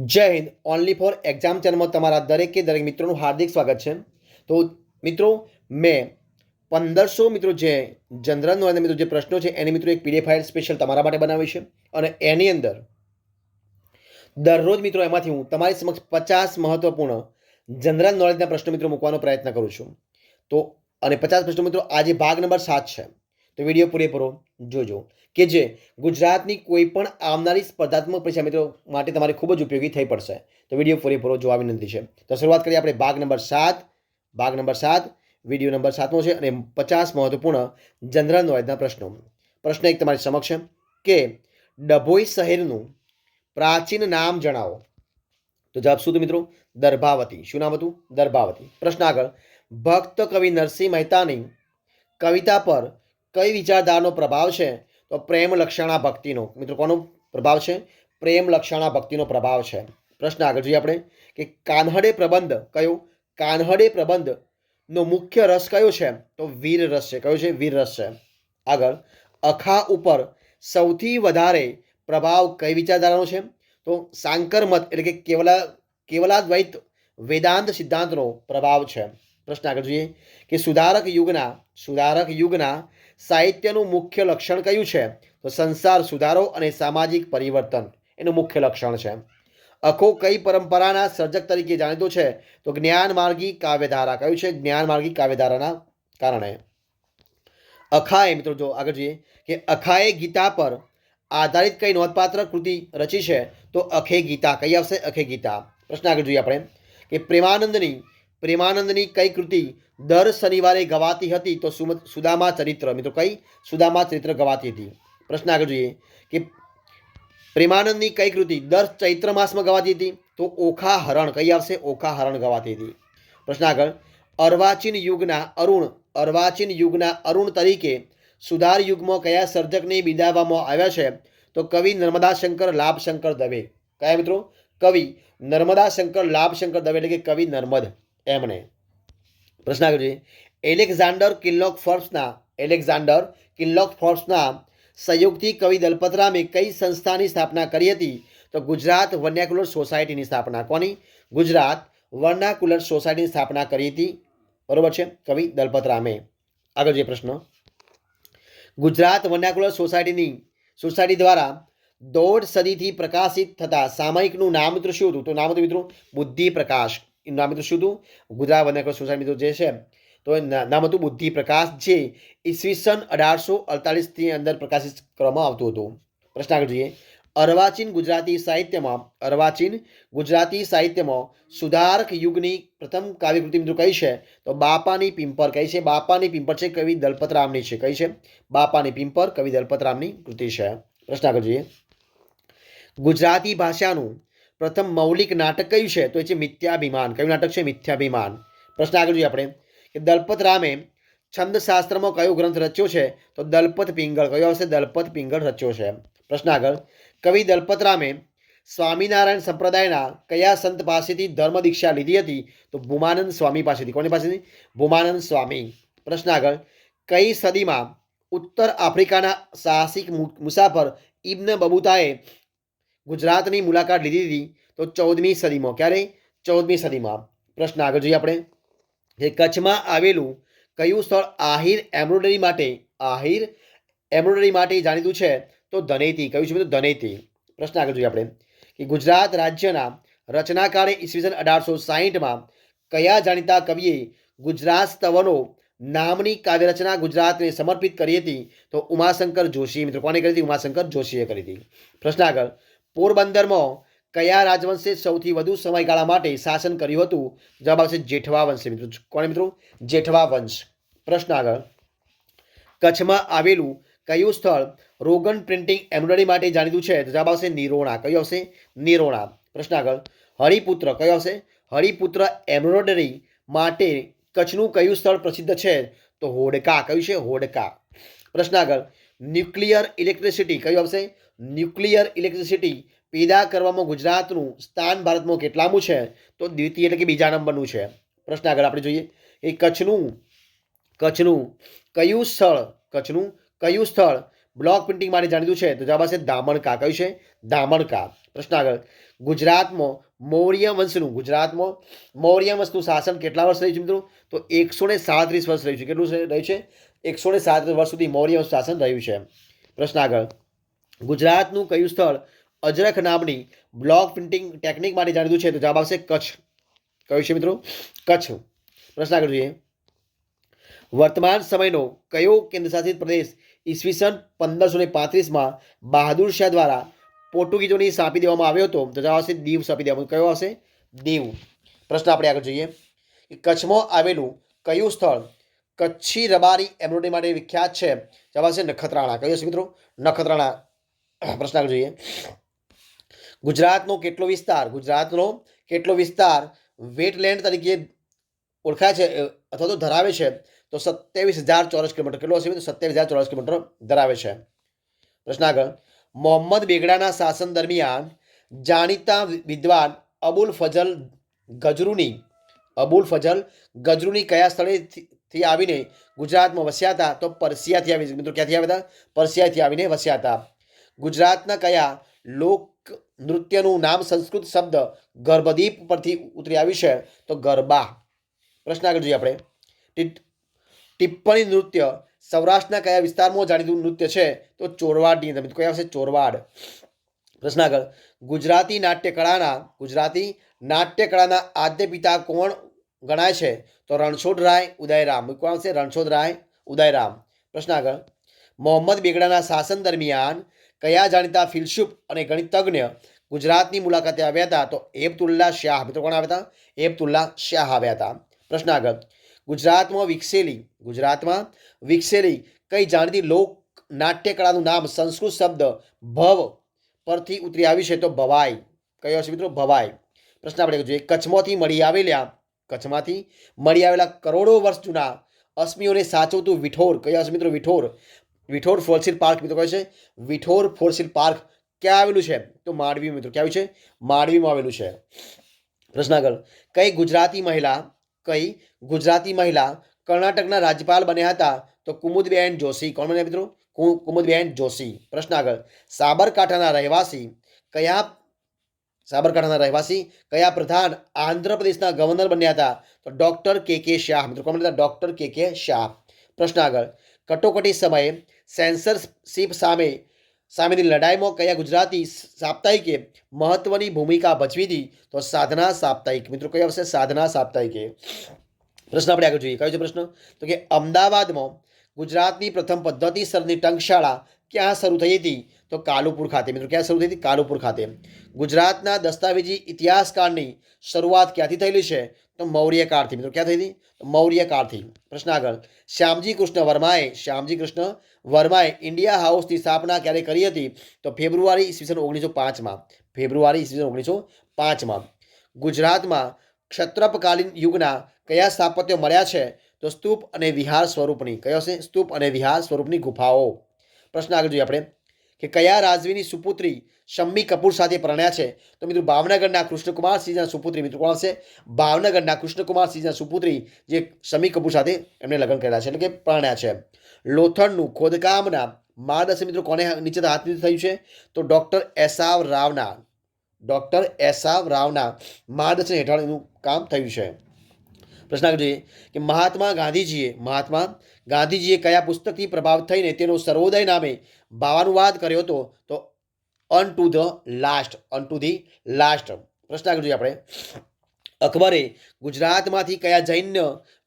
જય Hind. Only for exam ચેનલમાં તમારા દરેકે દરેક મિત્રોનું હાર્દિક સ્વાગત છે. તો મિત્રો, મેં 1500 મિત્રો જે જનરલ નોલેજના મિત્રો જે પ્રશ્નો છે એની મિત્રો એક પીડીએફ ફાઇલ સ્પેશિયલ તમારા માટે બનાવી છે. અને એની અંદર દરરોજ મિત્રો એમાંથી હું તમારી સમક્ષ 50 મહત્વપૂર્ણ જનરલ નોલેજના પ્રશ્નો મિત્રો મૂકવાનો પ્રયત્ન કરું છું. તો અને 50 પ્રશ્નો મિત્રો આજે ભાગ નંબર 7 છે. તો વિડીયો પૂરેપૂરો જોજો કે જે ગુજરાતની કોઈ પણ આવનારી સ્પર્ધાત્મક પરીક્ષા મિત્રો માટે તમારે ખૂબ જ ઉપયોગી થઈ પડશે. તો વિડીયો પૂરેપૂરો જોવા વિનંતી છે. તો શરૂઆત કરીએ આપણે ભાગ નંબર 7 વિડીયો નંબર 7મો છે અને 50 મહત્વપૂર્ણ જનરલ નોલેજના પ્રશ્નો. પ્રશ્ન એક તમારી સમક્ષ છે કે ડભોઈ શહેરનું પ્રાચીન નામ જણાવો. તો જવાબ શું મિત્રો? દર્ભાવતી. શું નામ હતું? દર્ભાવતી. પ્રશ્ન આગળ, ભક્ત કવિ નરસિંહ મહેતાની કવિતા પર કઈ વિચારધારાનો પ્રભાવ છે? તો પ્રેમ લક્ષણા ભક્તિનો. મિત્રો કોનો પ્રભાવ છે? પ્રેમ લક્ષણા ભક્તિનો પ્રભાવ છે. પ્રશ્ન આગળ જોઈએ આપણે કે કાન્હડે પ્રબંધ કયો? કાન્હડે પ્રબંધનો મુખ્ય રસ કયો છે? તો વીર રસ છે. કયો છે? વીર રસ છે. આગળ, અખા ઉપર સૌથી વધારે પ્રભાવ કઈ વિચારધારાનો છે? તો સાંકર મત એટલે કે કેવલાદ્વૈત વેદાંત સિદ્ધાંતનો પ્રભાવ છે. પ્રશ્ન આગળ જોઈએ કે સુધારક યુગના સાહિત્યનું મુખ્ય લક્ષણ કયું છે? તો સંસાર સુધારો અને સામાજિક પરિવર્તન એનું મુખ્ય લક્ષણ છે. અખો કઈ પરંપરાના સર્જક તરીકે જાણીતો છે? તો જ્ઞાનમાર્ગી કાવ્યધારા. કયું છે? જ્ઞાનમાર્ગી કાવ્યધારાના કારણે. અખાએ મિત્રો જો આગળ જોઈએ કે અખાએ ગીતા પર આધારિત કઈ નોંધપાત્ર કૃતિ રચી છે? તો અખે ગીતા. કઈ આવશે? અખે ગીતા. પ્રશ્ન આગળ જોઈએ આપણે કે પ્રેમાનંદની કઈ કૃતિ દર શનિવારે ગવાતી હતી? તો સુદામા ચરિત્ર. મિત્રો કઈ? સુદામા ચરિત્ર ગવાતી હતી. પ્રશ્ન આગળ જોઈએ કે પ્રેમાનંદની કઈ કૃતિ દર ચૈત્ર માસમાં ગવાતી હતી? તો ઓખા હરણ. કઈ આવશે? ઓખા હરણ ગવાતી હતી. પ્રશ્ન આગળ, અર્વાચીન યુગના અરુણ તરીકે સુધાર યુગમાં કયા સર્જકને બિરદાવવામાં આવ્યા છે? તો કવિ નર્મદાશંકર લાભશંકર દવે. કયા મિત્રો? કવિ નર્મદાશંકર લાભશંકર દવે એટલે કે કવિ નર્મદ એમણે. પ્રશ્ન આગળ જોઈએ, એલેક્ઝાન્ડર કિનલોક ફોર્બ્સના સહયોગથી કવિ દલપતરામે કઈ સંસ્થાની સ્થાપના કરી હતી? તો ગુજરાત વર્નાક્યુલર સોસાયટીની સ્થાપના. કોની? ગુજરાત વર્નાક્યુલર સોસાયટીની સ્થાપના કરી હતી. બરોબર છે, કવિ દલપતરામે. આગળ જે પ્રશ્ન, ગુજરાત વર્નાક્યુલર સોસાયટી દ્વારા 1.5 સદીથી પ્રકાશિત થતા સામયિકનું નામ મિત્રો શું હતું? તો નામ હતું મિત્રો બુદ્ધિ પ્રકાશ. એનું નામ મિત્રો શું હતું? ગુજરાત વર્નાક્યુલર સોસાયટી મિત્રો જે છે તો નામ હતું બુદ્ધિ પ્રકાશ, જે ઈસવીસન 1848ની અંદર પ્રકાશિત કરવામાં આવતું હતું. પ્રશ્ન આગળ જોઈએ, અર્વાચીન ગુજરાતી સાહિત્યમાં સુધારક યુગની પ્રથમ કાવ્યકૃતિ મિત્રો કઈ છે? તો બાપાની પિંપર. કઈ છે? બાપાની પિંપર છે, કવિ દલપતરામની છે. કઈ છે? બાપાની પિંપર, કવિ દલપતરામની કૃતિ છે. પ્રશ્ન આગળ જોઈએ, ગુજરાતી ભાષાનું પ્રથમ મૌલિક નાટક કયું છે? તો એ છે મિથ્યાભિમાન. કયું નાટક છે? મિથ્યાભિમાન. પ્રશ્ન આગળ જોઈએ આપણે કે દલપતરામે છંદશાસ્ત્રમાં કયો ગ્રંથ રચ્યો છે? તો દલપત પિંગળ. કયો આવશે? દલપત પિંગળ રચ્યો છે. પ્રશ્ન આગળ, કવિ દલપતરામે સ્વામિનારાયણ સંપ્રદાયના કયા સંત પાસેથી ધર્મ દીક્ષા લીધી હતી? તો ભૂમાનંદ સ્વામી પાસેથી. કોની પાસેથી? ભૂમાનંદ સ્વામી. પ્રશ્ન આગળ, કઈ સદીમાં ઉત્તર આફ્રિકાના સાહસિક મુસાફર ઇબ્ન બબૂતાએ ગુજરાતની મુલાકાત લીધી હતી? તો 14મી સદીમાં. ક્યારે? 14મી સદીમાં. પ્રશ્ન આગળ જોઈએ આપણે કે કચ્છમાં આવેલું કયું સ્થળ આહિર એમ્બ્રોઇડરી માટે જાણીતું છે? તો ધનેતી. કયું છે? ધનેતી. પ્રશ્ન આગળ જોઈએ આપણે કે ગુજરાત રાજ્યના રચનાકાળે ઈસવીસન 1860માં કયા જાણીતા કવિએ ગુજરાત સ્તવનો નામની કાવ્યરચના ગુજરાતને સમર્પિત કરી હતી? તો ઉમાશંકર જોશી. મિત્રો કોને કરી હતી? ઉમાશંકર જોશીએ કરી હતી. પ્રશ્ન આગળ, પોરબંદરમાં કયા રાજવંશે સૌથી વધુ સમયગાળા માટે શાસન કર્યું હતું? જવાબ આવશે જેઠવા વંશે. મિત્રો કોને મિત્રો? જેઠવા વંશ. પ્રશ્ન આગળ, કચ્છમાં આવેલું કયું સ્થળ રોગન પ્રિન્ટિંગ એમ્બ્રોઇડરી માટે જાણીતું છે? તો જવાબ આવશે નિરોણા. કયું આવશે? નિરોણા. પ્રશ્ન આગળ, હરિપુત્ર. કયો આવશે? હરિપુત્ર એમ્બ્રોઇડરી માટે કચ્છનું કયું સ્થળ પ્રસિદ્ધ છે? તો હોડકા. કયું છે? હોડકા. પ્રશ્ન આગળ, ન્યુક્લિયર ઇલેક્ટ્રિસિટી. કયું આવશે? ન્યુક્લિયર ઇલેક્ટ્રિસિટી પેદા કરવામાં ગુજરાતનું સ્થાન ભારતમાં કેટલામું છે? તો દ્વિતીય એટલે કે બીજા નંબરનું છે. પ્રશ્ન આગળ આપણે જોઈએ એ કચ્છનું કયું સ્થળ બ્લોક પ્રિન્ટિંગ માટે જાણીતું છે? તો જવાબ આવશે દામણકા. કયું છે? દામણકા. પ્રશ્ન આગળ. ગુજરાતમાં મૌર્ય વંશનું શાસન કેટલા વર્ષ રહ્યું છે મિત્રો? તો 137 વર્ષ રહ્યું છે. કેટલું રહ્યું છે? 137 વર્ષ સુધી મૌર્ય વંશ શાસન રહ્યું છે. પ્રશ્ન આગળ. ગુજરાતનું કયું સ્થળ અજરખ નામની બ્લોક પ્રિન્ટિંગ ટેકનિક માટે જાણીતું છે? તો જવાબ આવશે કચ્છ. કયું છે મિત્રો? કચ્છ. પ્રશ્ન આગળ જોઈએ. વર્તમાન સમયનો કયો કેન્દ્રશાસિત પ્રદેશ ઈસવીસન 1535માં બહાદુર શાહ દ્વારા પોર્ટુગીઝોને સોંપી દેવામાં આવ્યો હતો? તો જવાબ આવશે દીવ સોંપી દેવામાં. કયો આવશે? દીવ. પ્રશ્ન આપણે આગળ જોઈએ. કચ્છમાં આવેલું કયું સ્થળ કચ્છી રબારી એમ્બ્રોઇડરી માટે વિખ્યાત છે? જવાબ આવશે નખત્રાણા. કયું છે મિત્રો? નખત્રાણા. પ્રશ્ન આગળ જોઈએ. ગુજરાતનો કેટલો વિસ્તાર વેટલેન્ડ તરીકે ઓળખાય છે અથવા તો ધરાવે છે? તો 27,000 ચોરસ કિલોમીટર. કેટલો હશે? 27,000 ચોરસ કિલોમીટર ધરાવે છે. પ્રશ્ન આગળ. મોહમ્મદ બેગડાના શાસન દરમિયાન જાણીતા વિદ્વાન અબુલ ફઝલ ગજરૂની કયા સ્થળેથી આવીને ગુજરાતમાં વસ્યા હતા? તો પર્શિયાથી આવી. મિત્રો ક્યાંથી આવ્યા હતા? પર્શિયાથી આવીને વસ્યા હતા. ગુજરાતના કયા લોક નૃત્યનું નામ સંસ્કૃત શબ્દ ગર્ભદીપ પરથી ઉતરી આવ્યું છે? તો ગરબા. પ્રશ્ન આગળ જોઈએ આપણે. ટિપ્પણી નૃત્ય સૌરાષ્ટ્રના કયા વિસ્તારમાં જાણીતું નૃત્ય છે? તો ચોરવાડની અંદર. કયા આવશે? ચોરવાડ. પ્રશ્ન આગળ. ગુજરાતી નાટ્યકળાના આદ્ય પિતા કોણ ગણાય છે? તો રણછોડરાય ઉદયરામ. કોણ આવશે? રણછોડરાય ઉદયરામ. પ્રશ્ન આગળ. મોહમ્મદ બેગડાના શાસન દરમિયાન કયા જાણીતા ફિલસૂફ અને ગણિતજ્ઞ ગુજરાતની મુલાકાતે આવ્યા હતા? તો હેબતુલ્લા શાહ. મિત્રો કોણ આવ્યા હતા? હેબતુલ્લા શાહ આવ્યા હતા. પ્રશ્ન આગળ. ગુજરાતમાં વિકસેલી કઈ જાણીતી લોક નાટ્યકળાનું નામ સંસ્કૃત શબ્દ ભવ પરથી ઉતરી આવ્યું છે? તો ભવાઈ. કયો હશે મિત્રો? ભવાઈ. પ્રશ્ન આપણે જોઈએ. કચ્છમાંથી મળી આવેલા કરોડો વર્ષ જૂના અશ્મિઓને સાચવતું વિઠોર. કયો હશે મિત્રો? વિઠોર ફોસિલ પાર્ક. મિત્રો કયો છે? વિઠોર ફોસિલ પાર્ક ક્યાં આવેલું છે? તો માંડવી. મિત્રો ક્યાં આવેલું છે? માંડવીમાં આવેલું છે. પ્રશ્ન આગળ. કઈ ગુજરાતી મહિલા કર્ણાટકના રાજ્યપાલ બન્યા હતા? તો કુમુદબેન જોશી. કોણ બન્યા મિત્રો? કુમુદબેન જોશી. પ્રશ્ન આગળ. સાબરકાંઠાના રહેવાસી કયા પ્રધાન આંધ્રપ્રદેશના ગવર્નર બન્યા હતા? તો ડોક્ટર કે શાહ. મિત્રો કોણ બન્યા? ડોક્ટર કે શાહ. પ્રશ્ન આગળ. કટોકટી સમયે સેન્સરશિપ સામેની લડાઈમાં કયા ગુજરાતી સાપ્તાહિકે મહત્વની ભૂમિકા ભજવી હતી? તો સાધના સાપ્તાહિક. મિત્રો કયો આવશે? સાધના સાપ્તાહિકે. પ્રશ્ન આપણે આગળ જોઈએ. કયો છે પ્રશ્ન? તો કે અમદાવાદમાં ગુજરાતની પ્રથમ પદ્ધતિસરની ટંકશાળા ક્યાં શરૂ થઈ હતી? તો કાલુપુર ખાતે. મિત્રો ક્યાં શરૂ થઈ હતી? કાલુપુર ખાતે. ગુજરાતના દસ્તાવેજી ઇતિહાસકાળની શરૂઆત ક્યાંથી થયેલી છે? તો મૌર્યકાળથી. મિત્રો ક્યાં થઈ હતી? મૌર્યકાળથી. પ્રશ્ન આગળ. શ્યામજી કૃષ્ણ વર્માએ ઇન્ડિયા હાઉસની સ્થાપના ક્યારે કરી હતી? તો ફેબ્રુઆરી ઈસવીસન 1905માં. ગુજરાતમાં ક્ષત્રપકાલીન યુગના કયા સ્થાપત્યો મળ્યા છે? તો સ્તૂપ અને વિહાર સ્વરૂપની. કયો છે? સ્તૂપ અને વિહાર સ્વરૂપની ગુફાઓ. પ્રશ્ન આગળ જોઈએ આપણે કે કયા રાજવીની સુપુત્રી શમ્મી કપૂર સાથે પરણ્યા છે? તો મિત્રો ભાવનગરના કૃષ્ણકુમાર સિંહના સુપુત્રી. મિત્રો કોણ છે? ભાવનગરના કૃષ્ણકુમાર સિંહના સુપુત્રી જે શમ્મી કપૂર સાથે એમણે લગ્ન કર્યા છે, એટલે કે પરણ્યા છે. લોથલનું ખોદકામના માર્ગદર્શન મિત્રો કોને નીચે હાથ નીચે થયું છે? તો ડોક્ટર એસાવ રાવના માર્ગદર્શન હેઠળ એનું કામ થયું છે. પ્રશ્ન આગળ જોઈએ કે મહાત્મા ગાંધીજીએ કયા પુસ્તકથી પ્રભાવિત થઈને તેનો સર્વોદય નામે ભાવાનુવાદ કર્યો હતો? તો અન ટુ ધી લાસ્ટ. પ્રશ્ન આગળ જોઈએ આપણે. અકબરે ગુજરાતમાંથી કયા જૈન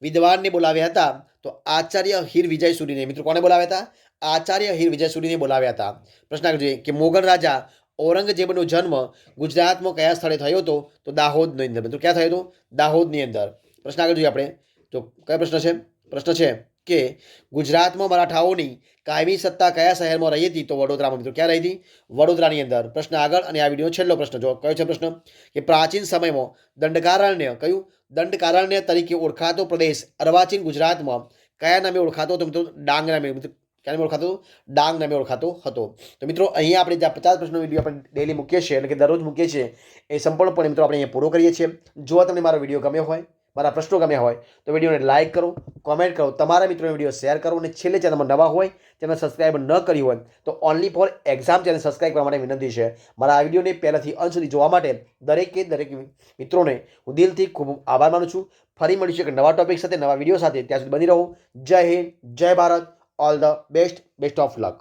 વિદ્વાનને બોલાવ્યા હતા? તો આચાર્ય હીર વિજય સુરીને. મિત્રો કોને બોલાવ્યા હતા? આચાર્ય હીર વિજય સુરીને બોલાવ્યા હતા. પ્રશ્ન આગળ જોઈએ કે મોગલ રાજા ઔરંગઝેબનો જન્મ ગુજરાતમાં કયા સ્થળે થયો હતો? તો દાહોદની અંદર. મિત્રો ક્યાં થયો હતો? દાહોદની અંદર. પ્રશ્ન આગળ જોઈએ આપણે. તો કયો પ્રશ્ન છે? પ્રશ્ન છે કે ગુજરાતમાં મરાઠાઓની કાયમી સત્તા કયા શહેરમાં રહી હતી? તો વડોદરામાં. મિત્રો ક્યાં રહી હતી? વડોદરાની અંદર. પ્રશ્ન આગળ. અને આ વિડીયો છેલ્લો પ્રશ્ન જો કયો છે પ્રશ્ન કે પ્રાચીન સમયમાં દંડકારણ્ય તરીકે ઓળખાતો પ્રદેશ અર્વાચીન ગુજરાતમાં કયા નામે ઓળખાતો હતો? મિત્રો ડાંગ નામે. ક્યાં નામે ઓળખાતો? ડાંગ નામે ઓળખાતો હતો. તો મિત્રો અહીંયા આપણે જે 50 પ્રશ્નો વિડીયો આપણે ડેલી મૂકીએ છીએ એટલે કે દરરોજ મૂકીએ છીએ એ સંપૂર્ણપણે મિત્રો આપણે અહીંયા પૂરો કરીએ છીએ. જો તમને મારો વિડીયો ગમ્યો હોય મારા પ્રશ્નો ગમ્યા હોય તો વિડીયોને લાઇક કરો, કોમેન્ટ કરો, તમારા મિત્રોને વિડીયો શેર કરો અને છેલ્લે ચેનલમાં નવા હોય ચેનલ સબસ્ક્રાઈબ ન કરી હોય તો only for exam channel subscribe કરવા માટે વિનંતી છે. મારા આ વિડીયોને પહેલાંથી અંત સુધી જોવા માટે દરેક મિત્રોને હું દિલથી ખૂબ આભાર માનું છું. ફરી મળીશું એક નવા ટોપિક સાથે, નવા વિડીયો સાથે. ત્યાં સુધી બની રહો. જય હિન્દ, જય Bharat. All the best of luck.